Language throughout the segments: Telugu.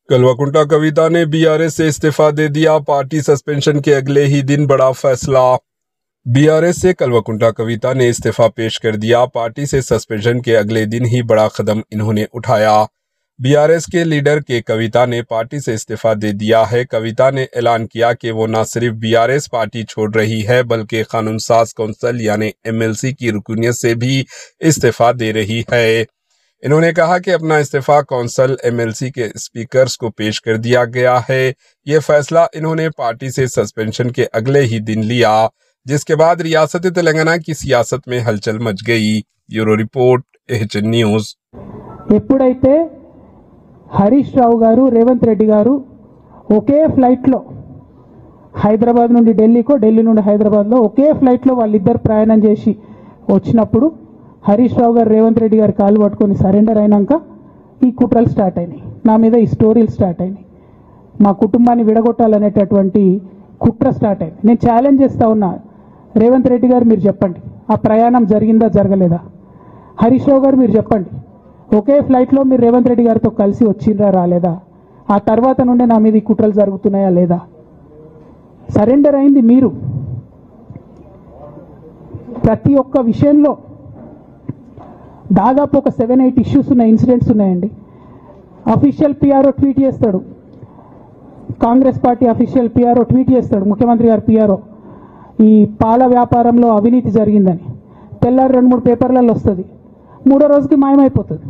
कल्वाकुंटा कविता ने बीआरएस से इस्तीफा दे दिया। पार्टी सस्पेंशन के अगले ही दिन बड़ा फैसला। बीआरएस से कल्वाकुंटा कविता ने इस्तीफा पेश कर दिया। पार्टी से सस्पेंशन के अगले दिन ही बड़ा कदम इन्होंने उठाया। बीआरएस के लीडर के कविता ने पार्टी से इस्तीफा दे दिया है। कविता ने ऐलान किया कि वो न सिर्फ बीआरएस पार्टी छोड़ रही है बल्कि कानून साज कौंसिल यानी एमएलसी की रुकनीत से भी इस्तीफा दे रही है। इन्होंने कहा कि अपना इस्तीफा कौंसिल एमएलसी के स्पीकर्स को पेश कर दिया गया है। ये फैसला इन्होंने पार्टी से सस्पेंशन के अगले ही दिन लिया, जिसके बाद रियासत तेलंगाना की सियासत में हलचल मच गई। Bureau report, HN news. ఎప్పుడైతే హరీష్ రావు గారు రేవంత్ రెడ్డి గారు ఒకే ఫ్లైట్లో హైదరాబాద్ నుండి ఢిల్లీకో ఢిల్లీ నుండి హైదరాబాద్లో ఒకే ఫ్లైట్లో వాళ్ళిద్దరు ప్రయాణం చేసి వచ్చినప్పుడు హరీష్ రావు గారు రేవంత్ రెడ్డి గారు కాలు పట్టుకొని సరెండర్ అయినాక ఈ కుట్రలు స్టార్ట్ అయినాయి, నా మీద ఈ స్టోరీలు స్టార్ట్ అయినాయి, మా కుటుంబాన్ని విడగొట్టాలనేటటువంటి కుట్ర స్టార్ట్ అయింది. నేను ఛాలెంజ్ చేస్తా ఉన్నా, రేవంత్ రెడ్డి గారు మీరు చెప్పండి, ఆ ప్రయాణం జరిగిందా జరగలేదా? హరీష్ రావు గారు మీరు చెప్పండి, ఒకే ఫ్లైట్లో మీరు రేవంత్ రెడ్డి గారితో కలిసి వచ్చిండ్రా రాలేదా? ఆ తర్వాత నుండే నా మీద ఈ కుట్రలు జరుగుతున్నాయా లేదా? సరెండర్ అయింది మీరు. ప్రతి ఒక్క విషయంలో దాదాపు ఒక 7-8 ఇష్యూస్ ఉన్నాయి, ఇన్సిడెంట్స్ ఉన్నాయండి. అఫీషియల్ పిఆర్ఓ ట్వీట్ చేస్తాడు, Congress party official PRO tweet చేస్తాడు, ముఖ్యమంత్రి గారు పిఆర్ఓ, ఈ పాల వ్యాపారంలో అవినీతి జరిగిందని. తెల్లారి 2-3 పేపర్లలో వస్తుంది, మూడో రోజుకి మాయమైపోతుంది.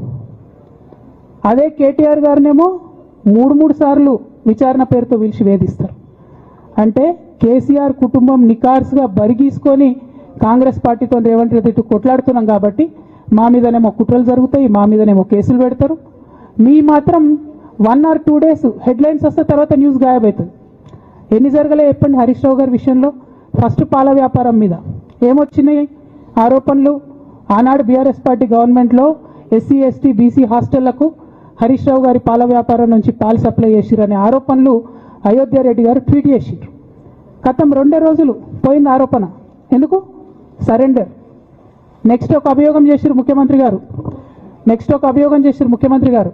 అదే కేటీఆర్ గారినేమో 3 సార్లు విచారణ పేరుతో పిలిచి వేధిస్తారు. అంటే కేసీఆర్ కుటుంబం నికార్స్గా బరిగీసుకొని కాంగ్రెస్ పార్టీతో రేవంత్ రెడ్డి కొట్లాడుతున్నాం కాబట్టి మా మీదనేమో కుట్రలు జరుగుతాయి, మా మీదనేమో కేసులు పెడతారు. మీ మాత్రం 1 or 2 days హెడ్లైన్స్ వస్తే తర్వాత న్యూస్ గాయబవుతుంది. ఎన్ని జరగలే చెప్పండి హరీష్ రావు గారి విషయంలో? ఫస్ట్ పాల వ్యాపారం మీద ఏమొచ్చినాయి ఆరోపణలు? ఆనాడు బీఆర్ఎస్ పార్టీ గవర్నమెంట్లో SC ST BC హాస్టళ్లకు Harish Rao గారి పాల వ్యాపారం నుంచి పాలు సప్లై చేసిరనే ఆరోపణలు అయోధ్య రెడ్డి గారు ట్వీట్ చేసిరు. గతం 2 రోజులు పోయింది ఆరోపణ. ఎందుకు? సరెండర్. నెక్స్ట్ ఒక అభియోగం చేసిరు ముఖ్యమంత్రి గారు,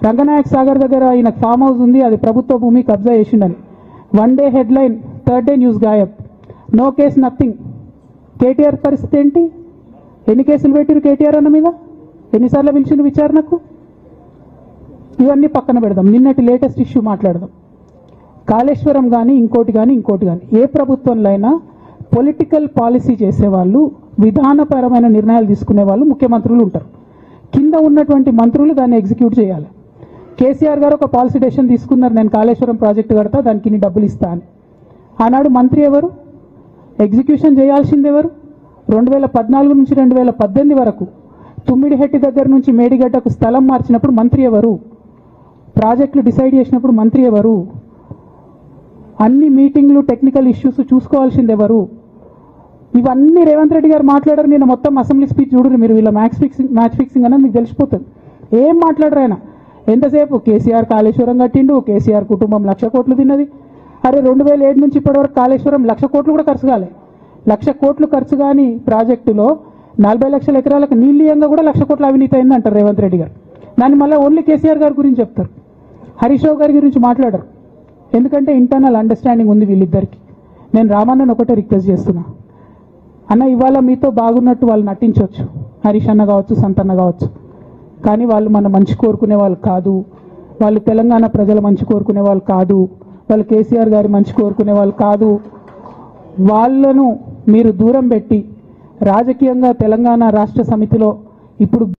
రంగనాయక్ సాగర్ దగ్గర ఈయనకు ఫామ్ హౌస్ ఉంది, అది ప్రభుత్వ భూమి కబ్జా చేసిండని. 1 day headline, 3rd day news గాయబ్. No case nothing. కేటీఆర్ పరిస్థితి ఏంటి? ఎన్ని కేసులు పెట్టిరు కేటీఆర్ అన్న మీద? ఎన్నిసార్లు పిలిచిండు విచారణకు? ఇవన్నీ పక్కన పెడదాం, నిన్నటి లేటెస్ట్ ఇష్యూ మాట్లాడదాం. కాళేశ్వరం కానీ ఇంకోటి కానీ ఏ ప్రభుత్వంలో అయినా పొలిటికల్ పాలసీ చేసేవాళ్ళు, విధానపరమైన నిర్ణయాలు తీసుకునే వాళ్ళు ముఖ్యమంత్రులు ఉంటారు. కింద ఉన్నటువంటి మంత్రులు దాన్ని ఎగ్జిక్యూట్ చేయాలి. కేసీఆర్ గారు ఒక పాలసీ డెసిషన్ తీసుకున్నారు, నేను కాళేశ్వరం ప్రాజెక్టు కడతా, దానికి ఇన్ని డబ్బులు ఇస్తా అని. ఆనాడు మంత్రి ఎవరు? ఎగ్జిక్యూషన్ చేయాల్సింది ఎవరు? 2014 నుంచి 2018 వరకు తుమ్మిడిహెట్టి దగ్గర నుంచి మేడిగడ్డకు స్థలం మార్చినప్పుడు మంత్రి ఎవరు? ప్రాజెక్టులు డిసైడ్ చేసినప్పుడు మంత్రి ఎవరు? అన్ని మీటింగ్లు టెక్నికల్ ఇష్యూస్ చూసుకోవాల్సింది ఎవరు? ఇవన్నీ రేవంత్ రెడ్డి గారు మాట్లాడారు. నేను మొత్తం అసెంబ్లీ స్పీచ్ చూడరు మీరు, వీళ్ళ మ్యాచ్ ఫిక్సింగ్ అనేది మీకు తెలిసిపోతుంది. ఏం మాట్లాడరు ఆయన. ఎంతసేపు కేసీఆర్ కాళేశ్వరం కట్టిండు, కేసీఆర్ కుటుంబం 1,00,000 కోట్లు తిన్నది. అరే 2007 నుంచి ఇప్పటివరకు కాళేశ్వరం 1,00,000 కోట్లు కూడా ఖర్చు కాలే. 1,00,000 కోట్లు ఖర్చు కాని ప్రాజెక్టులో 40 లక్షల ఎకరాలకు నీళ్ళీయంగా కూడా 1,00,000 కోట్ల అవినీతి అయింది అంటారు రేవంత్ రెడ్డి గారు. దాన్ని మళ్ళీ ఓన్లీ కేసీఆర్ గారి గురించి చెప్తారు, హరీష్ రావు గారి గురించి మాట్లాడరు. ఎందుకంటే ఇంటర్నల్ అండర్స్టాండింగ్ ఉంది వీళ్ళిద్దరికి. నేను రామన్నను ఒకటే రిక్వెస్ట్ చేస్తున్నా, అన్న ఇవాళ మీతో బాగున్నట్టు వాళ్ళు నటించవచ్చు, హరీష్ అన్న కావచ్చు, సంతన్న కావచ్చు, కానీ వాళ్ళు మన మంచి కోరుకునే వాళ్ళు కాదు, వాళ్ళు తెలంగాణ ప్రజల మంచి కోరుకునే వాళ్ళు కాదు, వాళ్ళు కేసీఆర్ గారి మంచి కోరుకునే వాళ్ళు కాదు. వాళ్ళను మీరు దూరం పెట్టి రాజకీయంగా తెలంగాణ రాష్ట్ర సమితిలో ఇప్పుడు